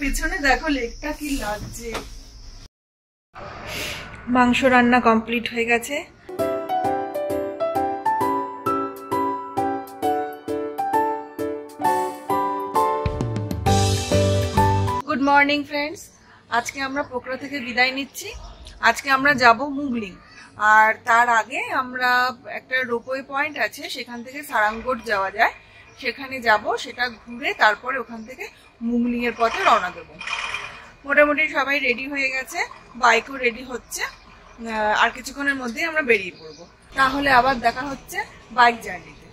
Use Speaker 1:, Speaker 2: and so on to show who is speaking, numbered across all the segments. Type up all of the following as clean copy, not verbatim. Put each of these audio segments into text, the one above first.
Speaker 1: পেছনে দেখো লেকটা কি লাগছে। মাংস রান্না কমপ্লিট হয়ে গেছে। গুড মর্নিং ফ্রেন্ডস, আজকে আমরা পোখরা থেকে বিদায় নিচ্ছি। আজকে আমরা যাব মুগলিং, আর তার আগে আমরা একটা রোপওয়ে পয়েন্ট আছে, সেখান থেকে সারাংগড় যাওয়া যায়, সেখানে যাব। সেটা ঘুরে তারপরে ওখান থেকে মুগলিং এর পথে রওনা দেব। মোটামুটি সবাই রেডি হয়ে গেছে, বাইকও রেডি হচ্ছে, আর কিছুক্ষণের মধ্যেই আমরা বেরিয়ে পড়বো। তাহলে আবার দেখা হচ্ছে বাইক জার্নিতে।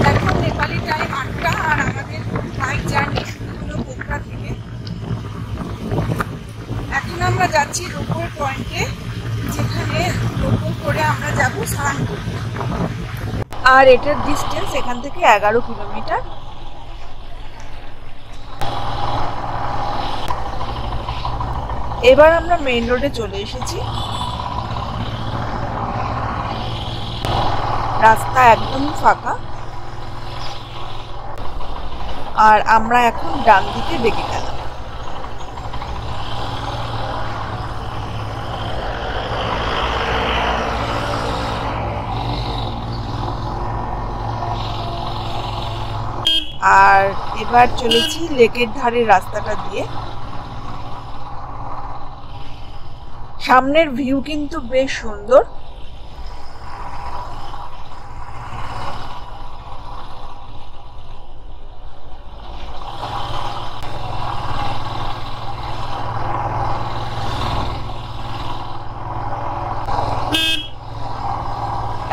Speaker 1: এখন নেপালি টাইম 8টা, আর আমাদের বাইক জার্নি শুরু হলো পোখরা থেকে। এখন আমরা যাচ্ছি রোপওয়ে পয়েন্টে, যেখানে রোপওয়ে করে আমরা যাব সারাংগড়। আর এটার ডিস্টেন্স এখান থেকে 11 কিলোমিটার। এবার আমরা মেইন রোডে চলে এসেছি। রাস্তা একদম ফাঁকা, আর আমরা এখন ডান দিকে বেঁকে গেলাম। আর এবার চলেছি লেকের ধারে রাস্তাটা দিয়ে। সামনের ভিউ কিন্তু বেশ সুন্দর।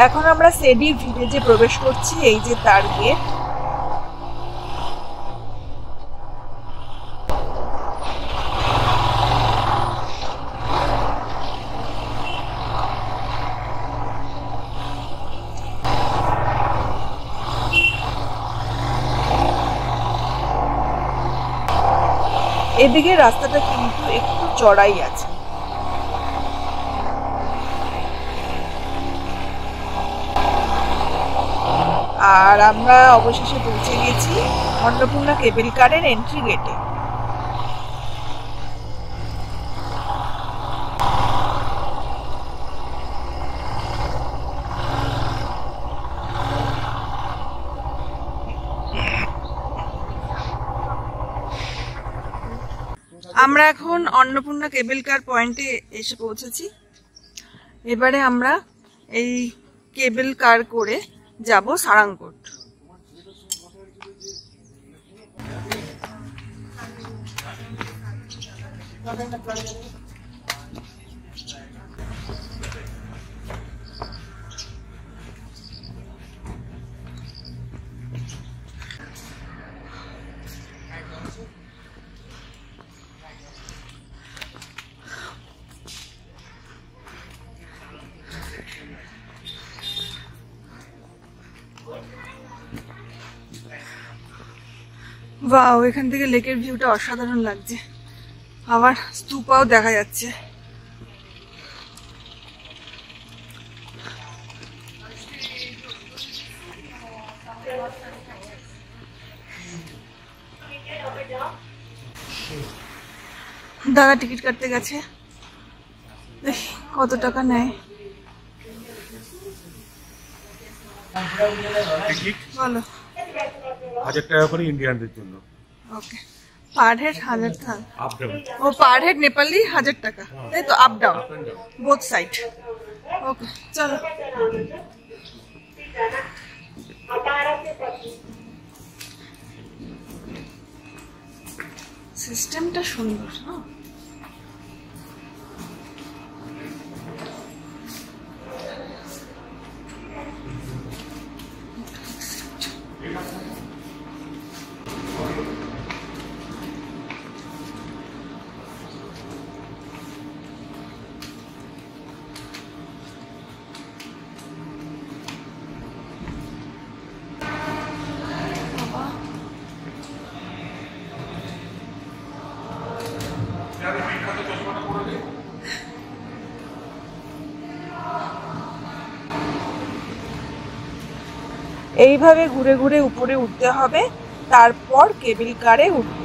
Speaker 1: এখন আমরা সেডি ভিলেজে প্রবেশ করছি। এই যে তার গেট। এদিকে রাস্তাটা কিন্তু একটু চড়াই আছে। আর আমরা অবশেষে পৌঁছে গেছি অন্নপূর্ণা কেবল কারের এন্ট্রি গেটে। আমরা এখন অন্নপূর্ণা কেবল কার পয়েন্টে এসে পৌঁছেছি। এবারে আমরা এই কেবল কার করে যাব সারাংগড়। ওয়াও, এখান থেকে লেকের ভিউটা অসাধারণ লাগছে। আবার স্তূপাও দেখা যাচ্ছে। দাদা টিকিট কাটতে গেছে, কত টাকা নেয় বলো?
Speaker 2: 1000 টাকা করে ইন্ডিয়ানদের জন্য।
Speaker 1: ওকে, পার হেড 1000 টাকা। ও পার হেড নেপালি 1000 টাকা, তাই তো? Up down both side. Okay চলো। সিস্টেমটা সুন্দর। হ্যাঁ, এইভাবে ঘুরে ঘুরে উপরে উঠতে হবে। তারপর কেবল কারে উঠব।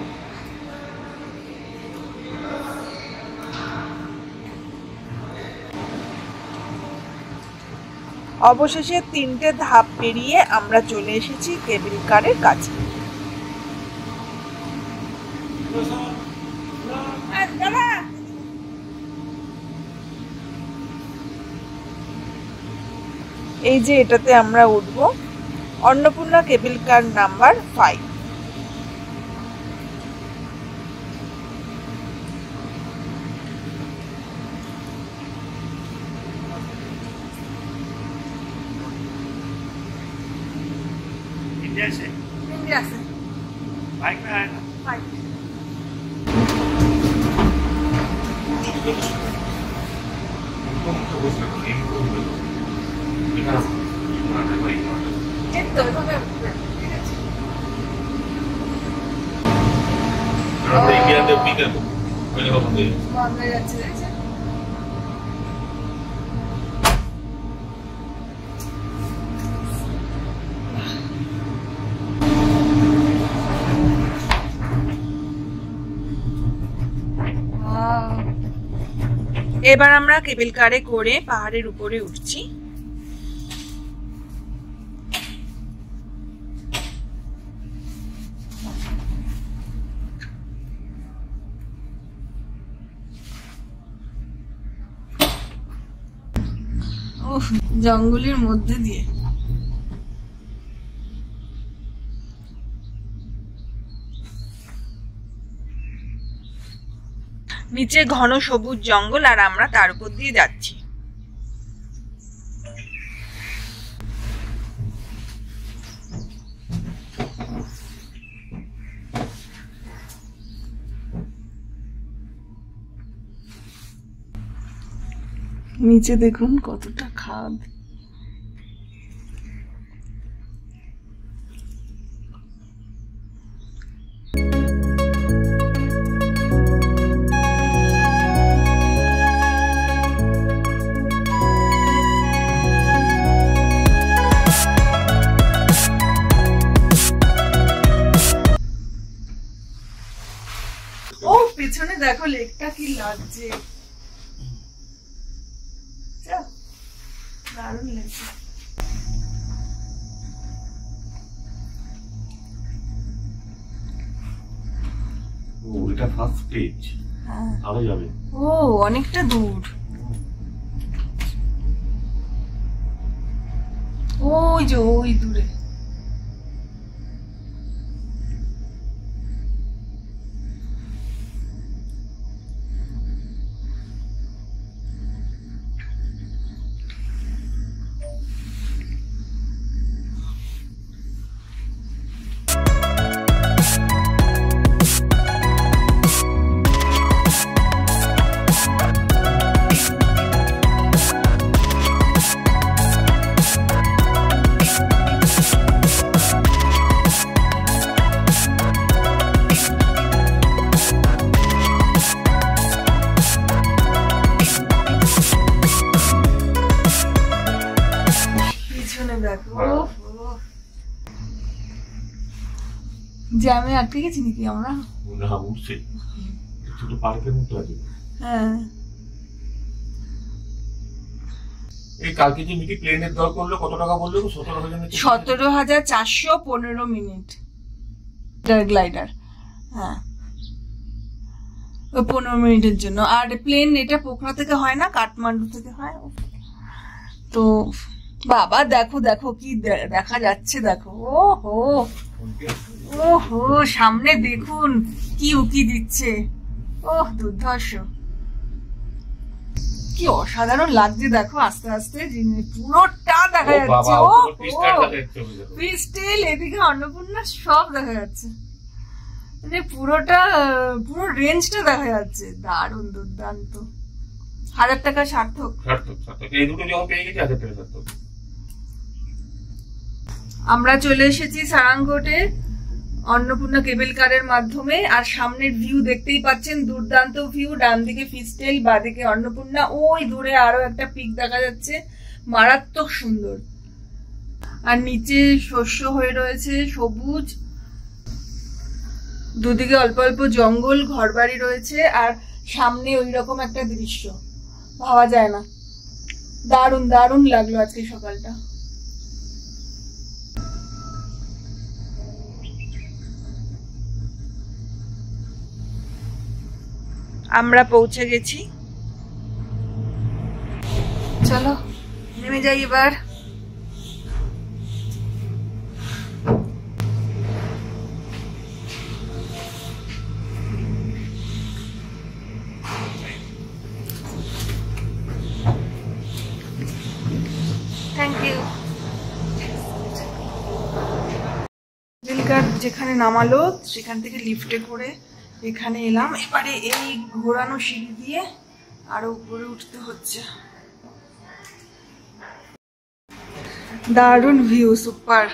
Speaker 1: অবশেষে 3টে ধাপ পেরিয়ে আমরা চলে এসেছি কেবল কারের কাছে। এই যে এটাতে আমরা উঠব, অন্নপূর্ণা কেবল কার নাম্বার 5। इंडिया से बाइक में आया ना बाइक এবার আমরা কেবল কারে করে পাহাড়ের উপরে উঠছি। জঙ্গলের মধ্যে দিয়ে নিচে ঘন সবুজ জঙ্গল আর আমরা তার উপর দিয়ে যাচ্ছি। নিচে দেখুন কতটা খাদ। ও পেছনে দেখো লেকটা কি লাগছে, দারুণ লাগছে।
Speaker 2: ও এটা ফার্স্ট স্টেজ, আরো যাবে।
Speaker 1: ও অনেকটা দূর, ওই যে ওই দূরে। জ্যামে আটকে গেছি নাকি আমরা?
Speaker 2: না উঠছে, ছোট পার্কের মতো আছে।
Speaker 1: হ্যাঁ
Speaker 2: এই কালকে যে মিটি প্লেনের দর করলো কত টাকা বললো?
Speaker 1: 17,415 মিনিট গ্লাইডার। হ্যাঁ 15 মিনিটের জন্য। আর প্লেন এটা পোখরা থেকে হয় না, কাঠমান্ডু থেকে হয়। তো বাবা দেখো দেখো কি দেখা যাচ্ছে, দেখো ওহো ওহো সামনে দেখুন কি উকি দিচ্ছে। ওহ দুর্ধর্ষ, কি অসাধারণ লাগছে। দেখো আস্তে আস্তে পুরোটা দেখা যাচ্ছে। ও পিস্টেল, এদিকে অন্নপূর্ণা সব দেখা যাচ্ছে, মানে পুরোটা পুরো রেঞ্জটা দেখা যাচ্ছে। দারুণ দুর্দান্ত, 1000 টাকা সার্থক।
Speaker 2: এই দুটো যখন পেয়ে গেছি 1000 টাকা সার্থক।
Speaker 1: আমরা চলে এসেছি সারাঙ্গটে অন্নপূর্ণা কেবল কারের মাধ্যমে। আর সামনের ভিউ দেখতেই পাচ্ছেন, দুর্দান্ত ভিউ। ডান দিকে ফিস্টেল, বাদিকে অন্নপূর্ণা, ওই দূরে আরো একটা পিক দেখা যাচ্ছে, মারাত্মক সুন্দর। আর নিচে শস্য হয়ে রয়েছে সবুজ, দুদিকে অল্প অল্প জঙ্গল, ঘরবাড়ি রয়েছে, আর সামনে ওই রকম একটা দৃশ্য ভাবা যায় না। দারুণ দারুণ লাগলো আজকে সকালটা। আমরা পৌঁছে গেছি, চলো নেমে যাই এবার। Thank you. রেলগার্ড যেখানে নামালো সেখান থেকে লিফটে করে এখানে এলাম। এবারে এই ঘোরানো সিঁড়ি দিয়ে আরো উপরে উঠতে হচ্ছে। দারুণ ভিউ, সুপার।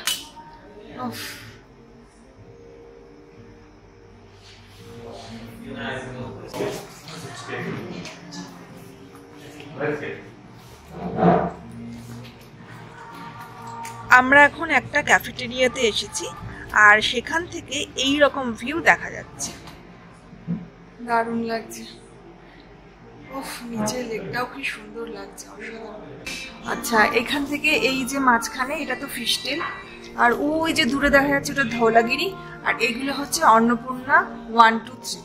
Speaker 1: আমরা এখন একটা ক্যাফেটেরিয়াতে এসেছি, আর সেখান থেকে এই রকম ভিউ দেখা যাচ্ছে। দারুণ লাগছে। উফ, নিচে লেকটাও কি সুন্দর লাগছে, অসাধারণ। আচ্ছা, এখান থেকে এই যে মাঝখানে এটা তো ফিশটেল, আর ওই যে দূরে দেখা যাচ্ছে ওটা ধওলাগিরি, আর এগুলো হচ্ছে অন্নপূর্ণা 1, 2, 3।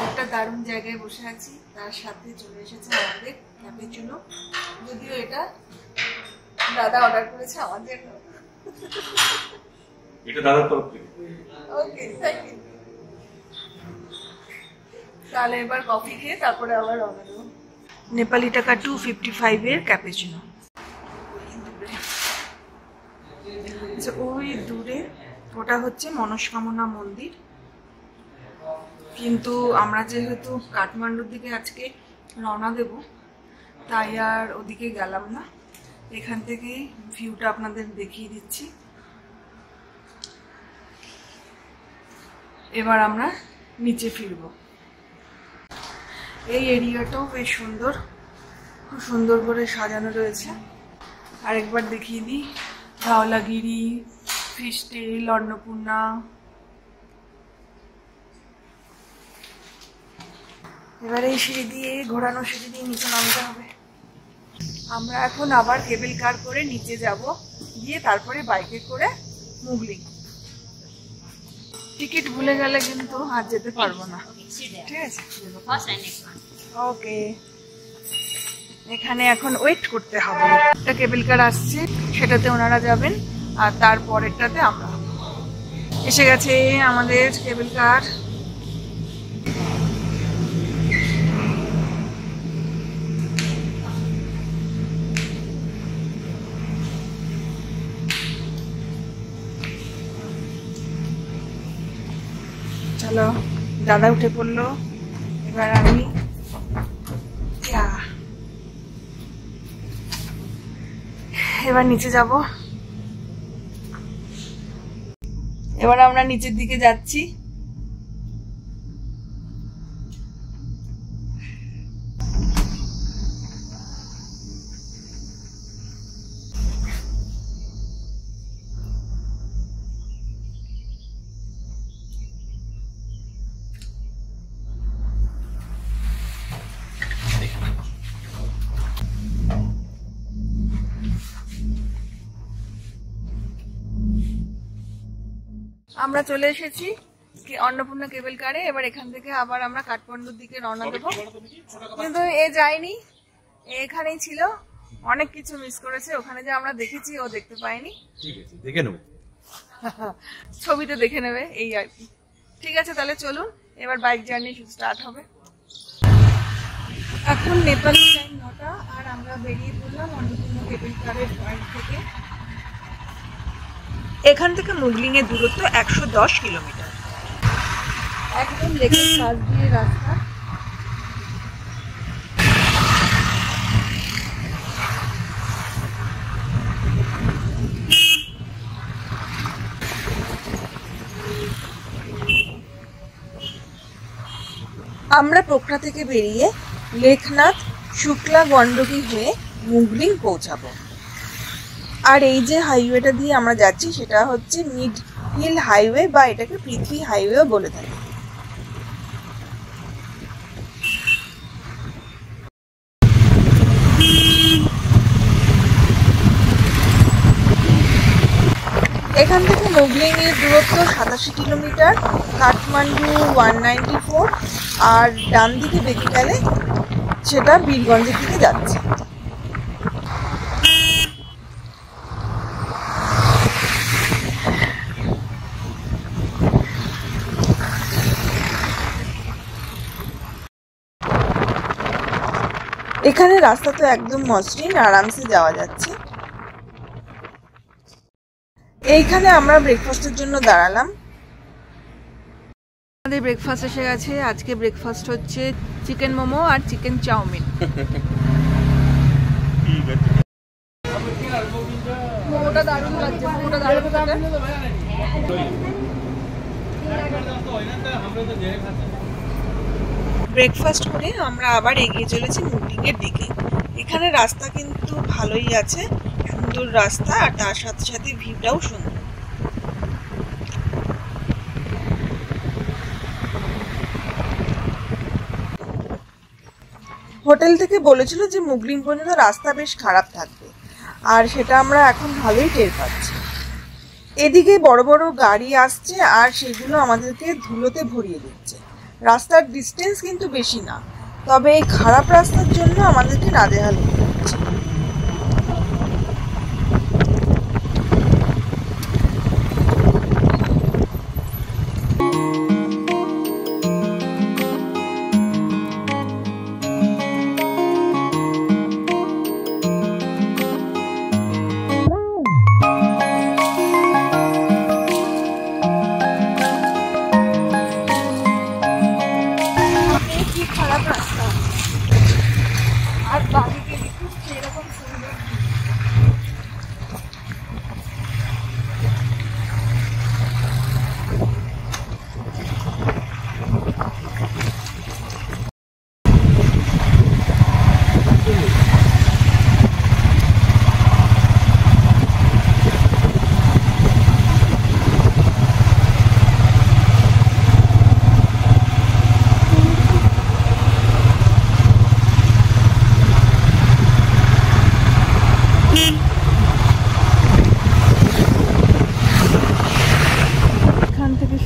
Speaker 1: একটা দারুণ জায়গায় বসে আছি, তার সাথে চলে এসেছে আমাদের ক্যাপুচিনো। যদিও এটা দাদা অর্ডার করেছে আমাদের।
Speaker 2: এটা দাদার তরফ থেকে।
Speaker 1: ওকে, থ্যাংক ইউ। তাহলে এবার কফি খেয়ে তারপরে আবার রওনা দেবো। নেপালি টাকা 255 এর ক্যাপুচিনো। ওই দূরে ওটা হচ্ছে মনস্কামনা মন্দির, কিন্তু আমরা যেহেতু কাঠমান্ডুর দিকে আজকে রওনা দেব তাই আর ওদিকে গেলাম না। এখান থেকে ভিউটা আপনাদের দেখিয়ে দিচ্ছি। এবার আমরা নিচে ফিরব। এই এরিয়াটাও বেশ সুন্দর, খুব সুন্দর করে সাজানো রয়েছে। আরেকবার দেখিয়ে দিই, ধওলাগিরি, ফিশটেল, অন্নপূর্ণা। এবারে এই সিঁড়ি দিয়ে, ঘোরানো সিঁড়ি দিয়ে নিচে নামতে হবে। আমরা এখন আবার কেবল কার করে নিচে যাব, গিয়ে তারপরে বাইকে করে মুগলিং। টিকিট ভুলে গেলে কিন্তু আর যেতে পারবো না, ঠিক আছে? ওকে, এখানে এখন ওয়েট করতে হবে। একটা কেবল কার আসছে, সেটাতে ওনারা যাবেন, আর তারপরেরটাতে আমরা। এসে গেছে আমাদের কেবল কার। চলো, দাদা উঠে পড়লো, এবার আমি। এবার নিচে যাব। এবার আমরা নিচের দিকে যাচ্ছি। আমরা চলে এসেছি অন্নপূর্ণা কেবল কারে। এবার এখান থেকে আবার আমরা কাঠমান্ডুর দিকে রওনা দেবো, কিন্তু এ যায়নি, এখানেই ছিল। অনেক কিছু মিস করেছে, ওখানে যে আমরা দেখেছি ও দেখতে পাইনি।
Speaker 2: দেখে নেব,
Speaker 1: ছবিতে দেখে নেবে, এই আর কি। ঠিক আছে, তাহলে চলুন এবার বাইক জার্নি স্টার্ট হবে। এখন নেপালি টাইম 9টা, আর আমরা বেরিয়ে পড়লাম অন্নপূর্ণা কেবল কারের পয়েন্ট থেকে। এখান থেকে মুগলিং এর দূরত্ব 110 কিলোমিটার। একদম লেকের পাশ দিয়ে রাস্তা। আমরা পোখরা থেকে বেরিয়ে লেখনাথ, শুক্লা, গন্ডকী হয়ে মুগলিং পৌঁছাবো। আর এই যে হাইওয়েটা দিয়ে আমরা যাচ্ছি সেটা হচ্ছে মিড হিল হাইওয়ে বা এটাকে পৃথ্বী হাইওয়েও বলে থাকে। এখান থেকে মুগলিং এর দূরত্ব 87 কিলোমিটার, কাঠমান্ডু 194, আর ডান দিকে বেঁকে গেলে সেটা বীরগঞ্জের দিকে যাচ্ছে। এখানে রাস্তা তো একদম মসৃণ, আরামসে যাওয়া যাচ্ছে। এইখানে আমরা ব্রেকফাস্টের জন্য দাঁড়ালাম। আমাদের ব্রেকফাস্ট এসে গেছে। আজকে ব্রেকফাস্ট হচ্ছে চিকেন মোমো আর চিকেন চাউমিন। মোমোটা দারুণ লাগছে, মোমোটা দারুণ খেতে। ব্রেকফাস্ট করে আমরা আবার এগিয়ে চলেছি মুগলিংয়ের দিকে। এখানে রাস্তা কিন্তু ভালোই আছে, সুন্দর রাস্তা, আর তার সাথে সাথে ভিউটাও সুন্দর। হোটেল থেকে বলেছিল যে মুগলিং পর্যন্ত রাস্তা বেশ খারাপ থাকবে, আর সেটা আমরা এখন ভালোই টের পাচ্ছি। এদিকে বড় বড় গাড়ি আসছে আর সেগুলো আমাদেরকে ধুলোতে ভরিয়ে দিচ্ছে। রাস্তার ডিস্টেন্স কিন্তু বেশি না, তবে এই খারাপ রাস্তার জন্য আমাদেরকে নাজেহাল হতে হচ্ছে। আর বাড়িতে দেখুন সেরকম সুন্দর।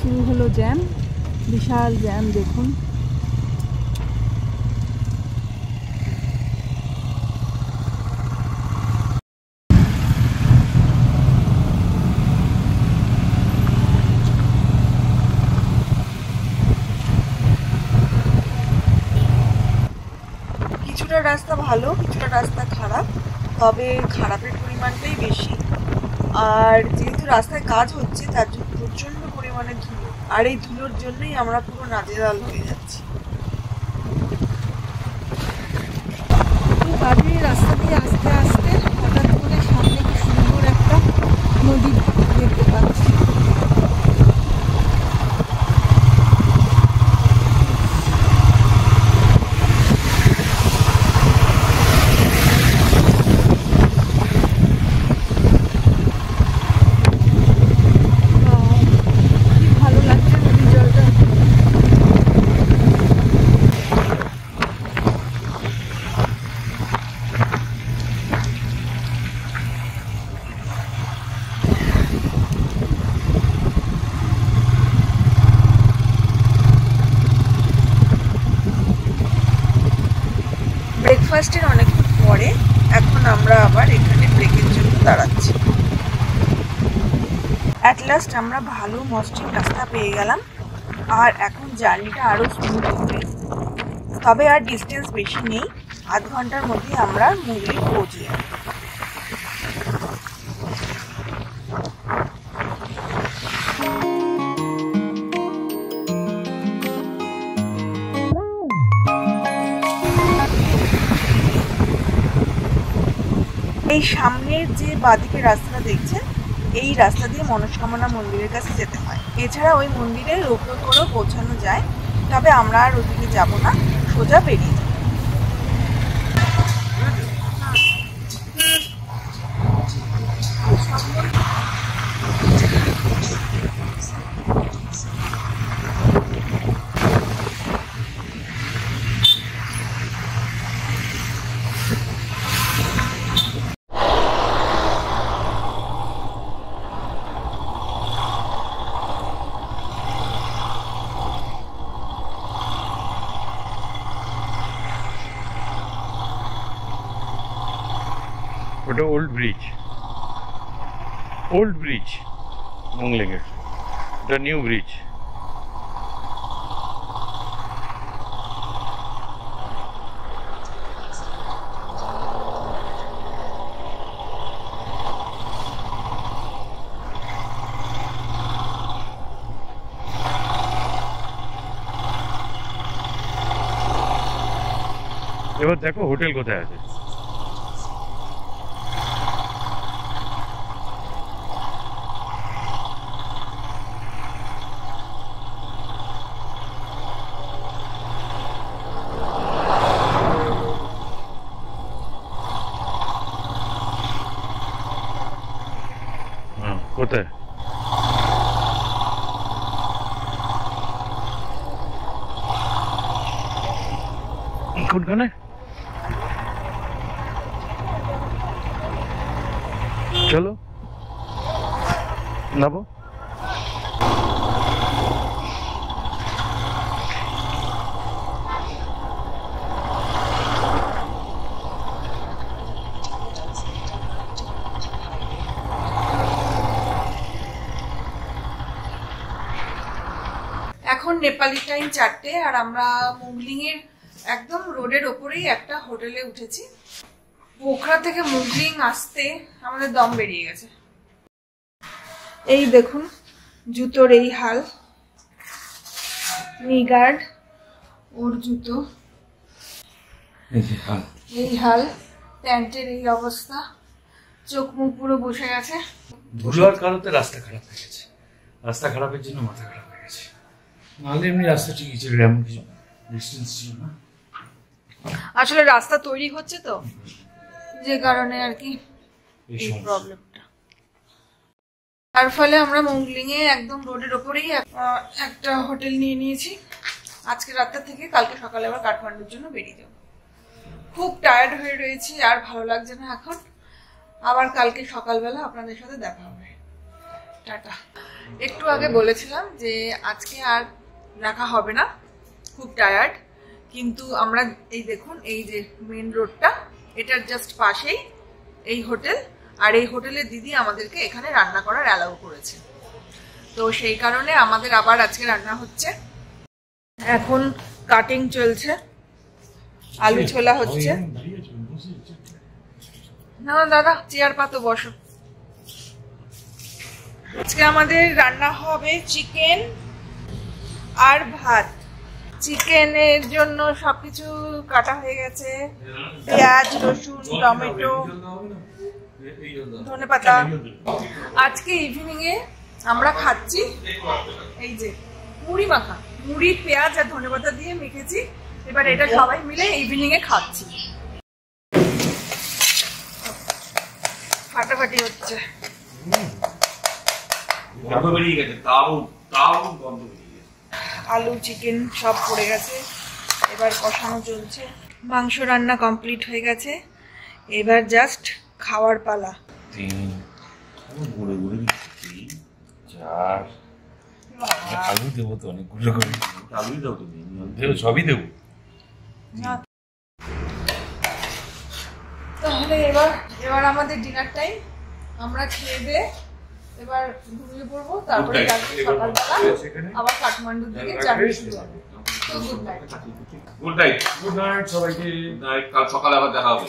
Speaker 1: শুরু হলো জ্যাম, বিশাল জ্যাম দেখুন। কিছুটা রাস্তা ভালো, কিছুটা রাস্তা খারাপ, তবে খারাপের পরিমাণটাই বেশি। আর যেহেতু রাস্তায় কাজ হচ্ছে তার জন্য প্রচন্ড পরিমাণে ধুলো, আর এই ধুলোর জন্যই আমরা পুরো নাজেহাল হয়ে যাচ্ছি। বাড়ির রাস্তা দিয়ে আস্তে আস্তে হঠাৎ করে সামনে খুব সুন্দর একটা নদী দেখতে পাচ্ছি। ব্রেকফাস্টের অনেকক্ষণ পরে এখন আমরা আবার এখানে ব্রেকের জন্য দাঁড়াচ্ছি। অ্যাট লাস্ট আমরা ভালো মসৃণ রাস্তা পেয়ে গেলাম, আর এখন জার্নিটা আরও স্মুথ হবে। তবে আর ডিস্টেন্স বেশি নেই, আধ ঘন্টার মধ্যে আমরা মুগলি পৌঁছে যাব। এই সামনের যে বাঁদিকে রাস্তাটা দেখছেন, এই রাস্তা দিয়ে মনস্কামনা মন্দিরের কাছে যেতে হয়। এছাড়া ওই মন্দিরে রোপওয়ে করেও পৌঁছানো যায়, তবে আমরা আর ওদিকে যাব না, সোজা বেরিয়ে যাব।
Speaker 2: ওটা ওল্ড ব্রিজ মুংলিংয়ের। এটা নিউ ব্রিজ। এবার দেখো হোটেল কোথায় আছে। কোথায়? কোনখানে? চলো নাবো।
Speaker 1: এখন নেপালি টাইম 4টে আর আমরা মুগলিং এর একদম রোডের ওপরেই একটা হোটেলে উঠেছি। পোখরা থেকে মুগলিং আসতে আমাদের দম বেরিয়ে গেছে। এই দেখুন জুতোর এই হাল, নিগার্ড ওর জুতো, এই হাল, প্যান্টের এই অবস্থা, চোখ মুখ পুরো বসে গেছে।
Speaker 3: ধুলার কারণে রাস্তা খারাপ হয়ে গেছে, রাস্তা খারাপের জন্য মাথা খারাপ হয়ে গেছে। নাহলে এমনি রাস্তা ঠিকই ছিল, এমন কিছু ডিস্টেন্স ছিল না।
Speaker 1: আসলে রাস্তা তৈরি হচ্ছে তো, যে কারণে আর কি এই প্রবলেমটা। তার ফলে আমরা মুগলিং এ একদম রোডের ওপরেই একটা হোটেল নিয়ে নিয়েছি। আজকে রাতটা থেকে কালকে সকালে আবার কাঠমান্ডুর জন্য বেরিয়ে যাবো। খুব টায়ার্ড হয়ে রয়েছি, আর ভালো লাগছে না এখন। আবার কালকে সকালবেলা আপনাদের সাথে দেখা হবে। টাটা। একটু আগে বলেছিলাম যে আজকে আর রাখা হবে না, খুব টায়ার্ড। কিন্তু আমরা এই দেখুন, এই যে মেন রোডটা, এটার জাস্ট পাশেই এই হোটেল। আর এই হোটেলের দিদি আমাদেরকে এখানে রান্না করার অ্যালাউ করেছে, তো সেই কারণে আমাদের আবার আজকে রান্না হচ্ছে। এখন কাটিং চলছে, আলু ছোলা হচ্ছে। না দাদা, চেয়ার পাতো, বসো। আজকে আমাদের রান্না হবে চিকেন আর ভাত। চিকেনের জন্য সবকিছু কাটা হয়ে গেছে, পেঁয়াজ, রসুন, টমেটো, ধনেপাতা। আজকে ইভিনিং এ আমরা খাচ্ছি এই যে মুড়ি মাখা, মুড়ি, পেঁয়াজ আর ধনেপাতা দিয়ে মেখেছি। এবার এটা সবাই মিলে ইভিনিং এ খাচ্ছি। ফাটাফাটি হচ্ছে। আলু, চিকেন সব পড়ে গেছে, এবার কষানো চলছে। মাংস রান্না কমপ্লিট হয়ে গেছে, এবার জাস্ট খাওয়ার পালা।
Speaker 3: আলু দেবো তো অনেকগুলো করে, আলুই দাও তো, দেবো সবই দেবো।
Speaker 1: তাহলে এবার আমাদের ডিনার টাইম। আমরা খেয়ে দিয়ে এবার ঘুমিয়ে পড়বো, তারপরে কালকে সকালবেলা আবার কাঠমান্ডুর দিকে জার্নি শুরু হবে। তো গুড নাইট।
Speaker 2: গুড নাইট সবাইকে। কাল সকালে আবার দেখা হবে।